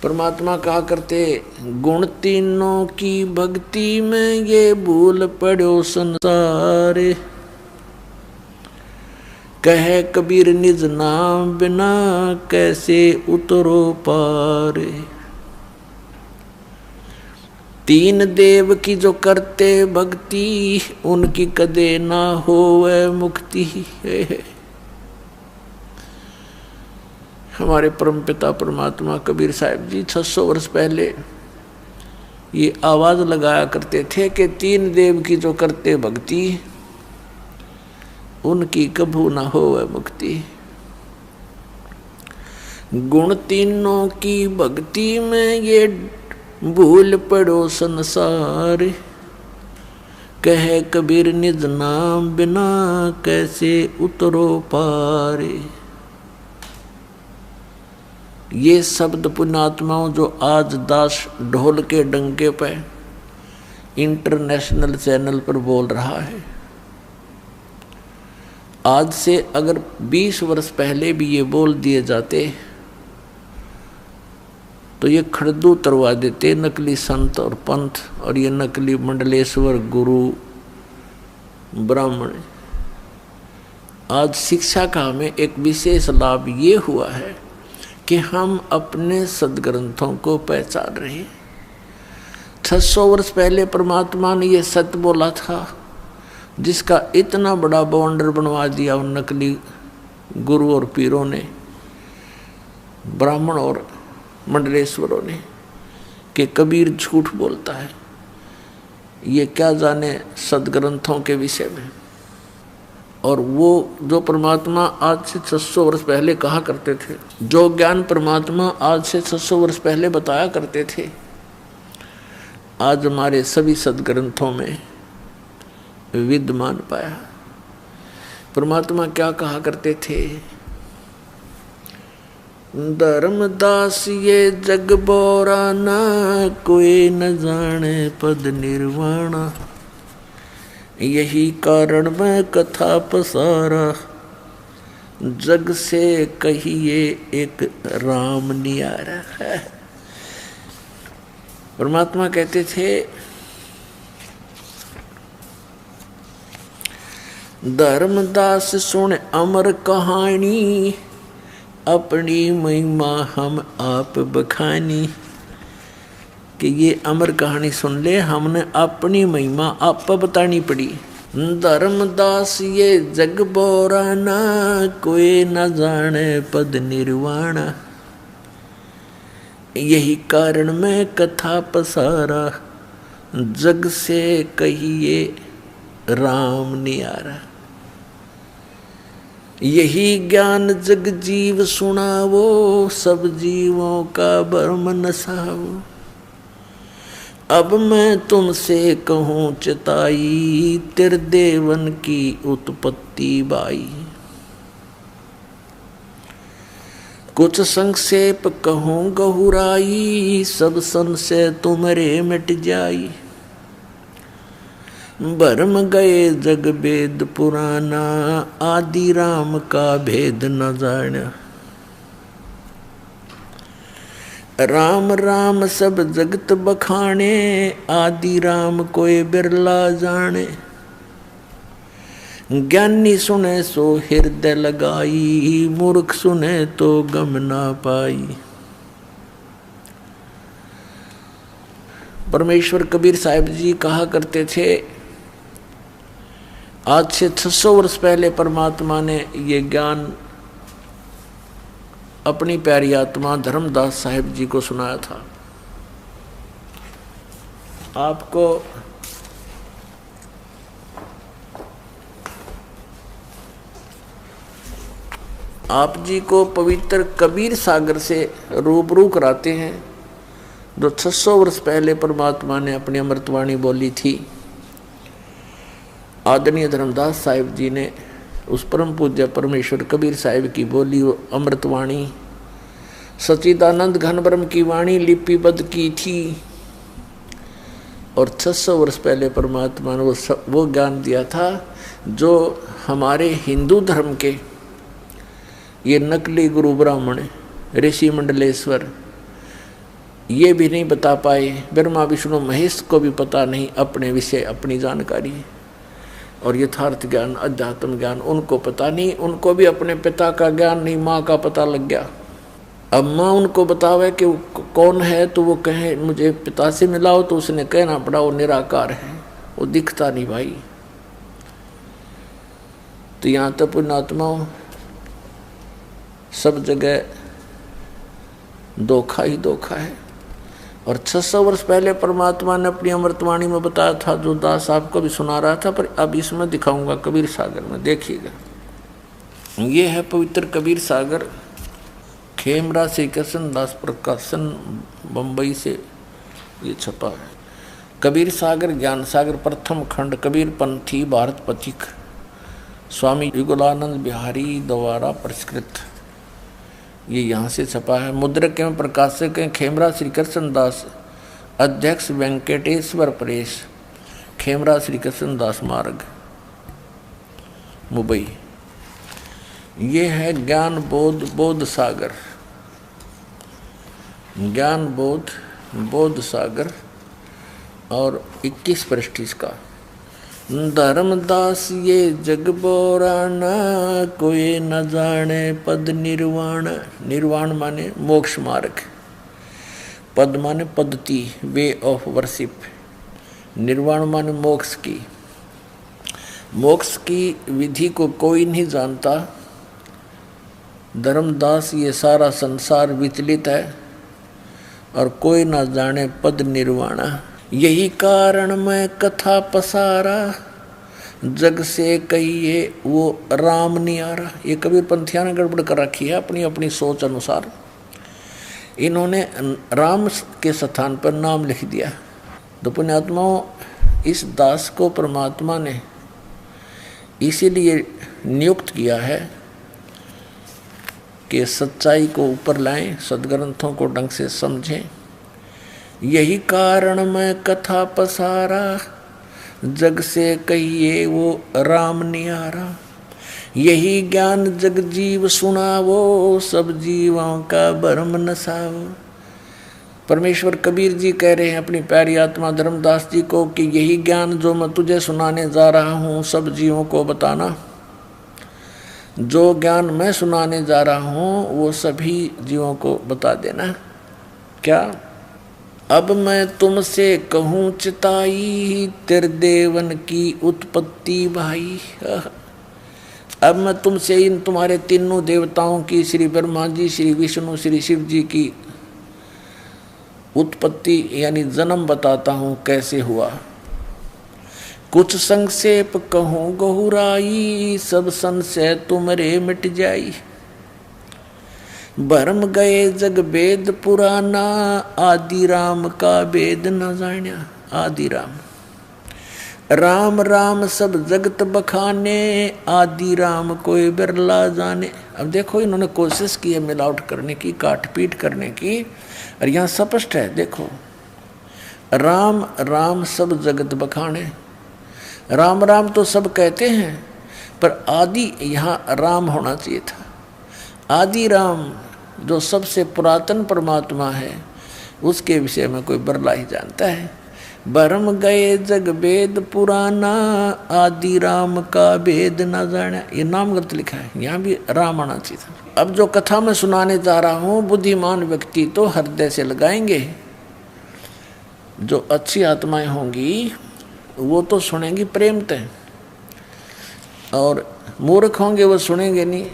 परमात्मा कहा करते, गुण तीनों की भक्ति में ये भूल पड़ो संसार। कहे कबीर निज नाम बिना कैसे उतरो पार। तीन देव की जो करते भक्ति, उनकी कदे ना होवे मुक्ति। हमारे परमपिता परमात्मा कबीर साहब जी 600 वर्ष पहले ये आवाज लगाया करते थे कि तीन देव की जो करते भक्ति, उनकी कभू ना होवे मुक्ति। गुण तीनों की भक्ति में ये भूल पड़ो संसार। कहे कबीर निज नाम बिना कैसे उतरो पार। ये शब्द पुण्यात्माओं जो आज दास ढोल के डंके पे इंटरनेशनल चैनल पर बोल रहा है, आज से अगर 20 वर्ष पहले भी ये बोल दिए जाते तो ये खड़दू उतरवा देते नकली संत और पंथ और ये नकली मंडलेश्वर गुरु ब्राह्मण। आज शिक्षा का हमें एक विशेष लाभ ये हुआ है कि हम अपने सदग्रंथों को पहचान रहे हैं। 600 वर्ष पहले परमात्मा ने ये सत्य बोला था, जिसका इतना बड़ा बाउंडर बनवा दिया उन नकली गुरु और पीरों ने, ब्राह्मण और मंडलेश्वरों ने, कि कबीर झूठ बोलता है। ये क्या जाने सदग्रंथों के विषय में। और वो जो परमात्मा आज से 600 वर्ष पहले कहा करते थे, जो ज्ञान परमात्मा आज से 600 वर्ष पहले बताया करते थे, आज हमारे सभी सदग्रंथों में विद्यमान पाया। परमात्मा क्या कहा करते थे, धर्मदास ये जग बोरा ना, कोई न जाने पद निर्वाणा। यही कारण मैं कथा पसारा, जग से कहिए एक राम नियारा है। परमात्मा कहते थे, धर्मदास सुन अमर कहानी, अपनी महिमा हम आप बखानी। कि ये अमर कहानी सुन ले, हमने अपनी महिमा आप बतानी पड़ी। धर्मदास ये जग बोराना, कोई न जाने पद निर्वाणा। यही कारण मैं कथा पसारा, जग से कहिए राम नियारा। यही ज्ञान जग जीव सुनावो, सब जीवों का भरम नसावो। अब मैं तुमसे कहूँ चिताई, त्रिदेवन की उत्पत्ति बाई। कुछ संक्षेप कहूँ गहुराई, सब संशय तुम्हारे मिट जाई। भरम गए जग वेद पुराना, आदि राम का भेद न जाना। राम राम सब जगत बखाने, आदि राम कोई बिरला जाने। ज्ञानी सुने सो हृदय लगाई, मूर्ख सुने तो गम ना पाई। परमेश्वर कबीर साहिब जी कहा करते थे, आज से 600 वर्ष पहले परमात्मा ने ये ज्ञान अपनी प्यारी आत्मा धर्मदास साहिब जी को सुनाया था। आपको आप जी को पवित्र कबीर सागर से रूबरू कराते हैं, जो 600 वर्ष पहले परमात्मा ने अपनी अमृतवाणी बोली थी। आदरणीय धर्मदास साहिब जी ने उस परम पूज्य परमेश्वर कबीर साहिब की बोली अमृतवाणी सच्चिदानंद घन ब्रह्म की वाणी लिपिबद्ध की थी। और 600 वर्ष पहले परमात्मा ने वो ज्ञान दिया था जो हमारे हिंदू धर्म के ये नकली गुरु ब्राह्मण ऋषि मंडलेश्वर ये भी नहीं बता पाए। ब्रह्मा विष्णु महेश को भी पता नहीं अपने विषय अपनी जानकारी, और यथार्थ ज्ञान अध्यात्म ज्ञान उनको पता नहीं। उनको भी अपने पिता का ज्ञान नहीं, माँ का पता लग गया। अब माँ उनको बतावे कि कौन है, तो वो कहे मुझे पिता से मिलाओ, तो उसने कहना पड़ा वो निराकार है, वो दिखता नहीं भाई। तो यहाँ तो पुण्यात्माओं सब जगह धोखा ही धोखा है। और 600 वर्ष पहले परमात्मा ने अपनी अमृतवाणी में बताया था, जो दास आपको भी सुना रहा था, पर अब इसमें दिखाऊंगा कबीर सागर में, देखिएगा। ये है पवित्र कबीर सागर, खेमरा श्री कृष्ण दास प्रकाशन बम्बई से ये छपा है। कबीर सागर ज्ञान सागर प्रथम खंड, कबीर पंथी भारत पथिक, स्वामी युगलानंद बिहारी द्वारा परिष्कृत। ये यहाँ से छपा है। मुद्रक एवं प्रकाशक हैं खेमरा श्री कृष्ण दास, अध्यक्ष वेंकटेश्वर परेश, खेमरा श्री कृष्ण दास मार्ग, मुंबई। ये है ज्ञान बोध बोध सागर, ज्ञान बोध सागर, और 21 पृष्ठ इसका। धर्मदास ये जग बोराना, कोई न जाने पद निर्वाण। निर्वाण माने मोक्ष मार्ग, पद माने पद्धति, वे ऑफ वर्शिप। निर्वाण माने मोक्ष की, मोक्ष की विधि को कोई नहीं जानता। धर्मदास ये सारा संसार विचलित है, और कोई ना जाने पद निर्वाणा। यही कारण मैं कथा पसारा, जग से कहिए वो राम नहीं आ रहा। ये कबीर पंथिया ने गड़बड़ कर रखी है अपनी अपनी सोच अनुसार। इन्होंने राम के स्थान पर नाम लिख दिया। तो पुण्यात्माओं, इस दास को परमात्मा ने इसीलिए नियुक्त किया है कि सच्चाई को ऊपर लाएं, सदग्रंथों को ढंग से समझें। यही कारण मैं कथा पसारा, जग से कहिए वो राम नियारा। यही ज्ञान जग जीव सुनावो, सब जीवों का भरम नसावो। परमेश्वर कबीर जी कह रहे हैं अपनी प्यारी आत्मा धर्मदास जी को कि यही ज्ञान जो मैं तुझे सुनाने जा रहा हूँ, सब जीवों को बताना। जो ज्ञान मैं सुनाने जा रहा हूँ वो सभी जीवों को बता देना। क्या? अब मैं तुमसे कहूँ चिताई, तेरे देवन की उत्पत्ति भाई। अब मैं तुमसे इन तुम्हारे तीनों देवताओं की, श्री ब्रह्मा जी, श्री विष्णु, श्री शिव जी की उत्पत्ति यानी जन्म बताता हूँ कैसे हुआ। कुछ संक्षेप कहूँ गहुराई, सब संशय तुमरे मिट जाई। भरम गए जग वेद पुराना, आदि राम का वेद न जान्या। आदि राम, राम राम सब जगत बखाने, आदि राम कोई बिरला जाने। अब देखो इन्होंने कोशिश की है मिलावट करने की, काट पीट करने की, और यहाँ स्पष्ट है देखो, राम राम सब जगत बखाने। राम राम तो सब कहते हैं, पर आदि यहाँ राम होना चाहिए था। आदि राम जो सबसे पुरातन परमात्मा है, उसके विषय में कोई बरला ही जानता है। भरम गए जग वेद पुराना, आदि राम का वेद न जाना। ये नाम गलत लिखा है, यहाँ भी राम आना चाहिए था। अब जो कथा मैं सुनाने जा रहा हूँ, बुद्धिमान व्यक्ति तो हृदय से लगाएंगे, जो अच्छी आत्माएं होंगी वो तो सुनेंगी प्रेम से, और मूर्ख होंगे वो सुनेंगे नहीं।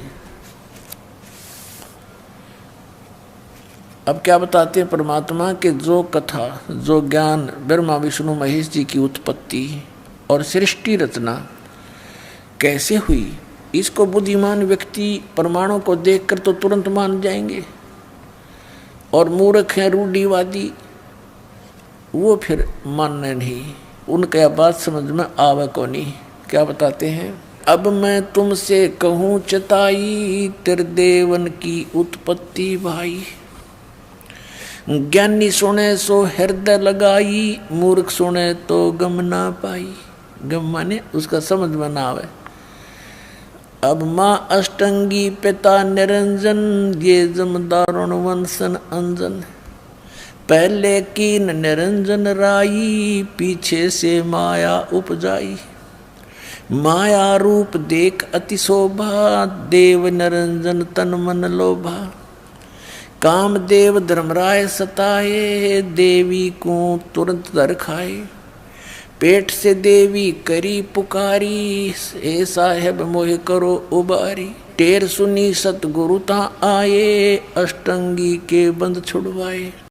अब क्या बताते हैं परमात्मा के जो कथा, जो ज्ञान ब्रह्मा विष्णु महेश जी की उत्पत्ति और सृष्टि रचना कैसे हुई, इसको बुद्धिमान व्यक्ति प्रमाणों को देखकर तो तुरंत मान जाएंगे, और मूर्ख हैं रूढ़िवादी वो फिर मानने नहीं, उनका बात समझ में आवे को नहीं। क्या बताते हैं? अब मैं तुमसे कहूँ चिताई, तेरे देवन की उत्पत्ति भाई। ज्ञानी सुने सो हृदय लगाई, मूर्ख सुने तो गम ना पाई। गम माने उसका समझ में ना आवे। अब माँ अष्टंगी पिता निरंजन, ये जमदारुण वंशन अंजन। पहले कीन निरंजन राई, पीछे से माया उपजाई। माया रूप देख अति शोभा, देव निरंजन तन मन लोभा। कामदेव धर्मराय सताए, देवी को तुरंत दर खाए। पेट से देवी करी पुकारी, ए साहेब मोहे करो उबारी। टेर सुनी सतगुरु ता आए, अष्टंगी के बंद छुड़वाए।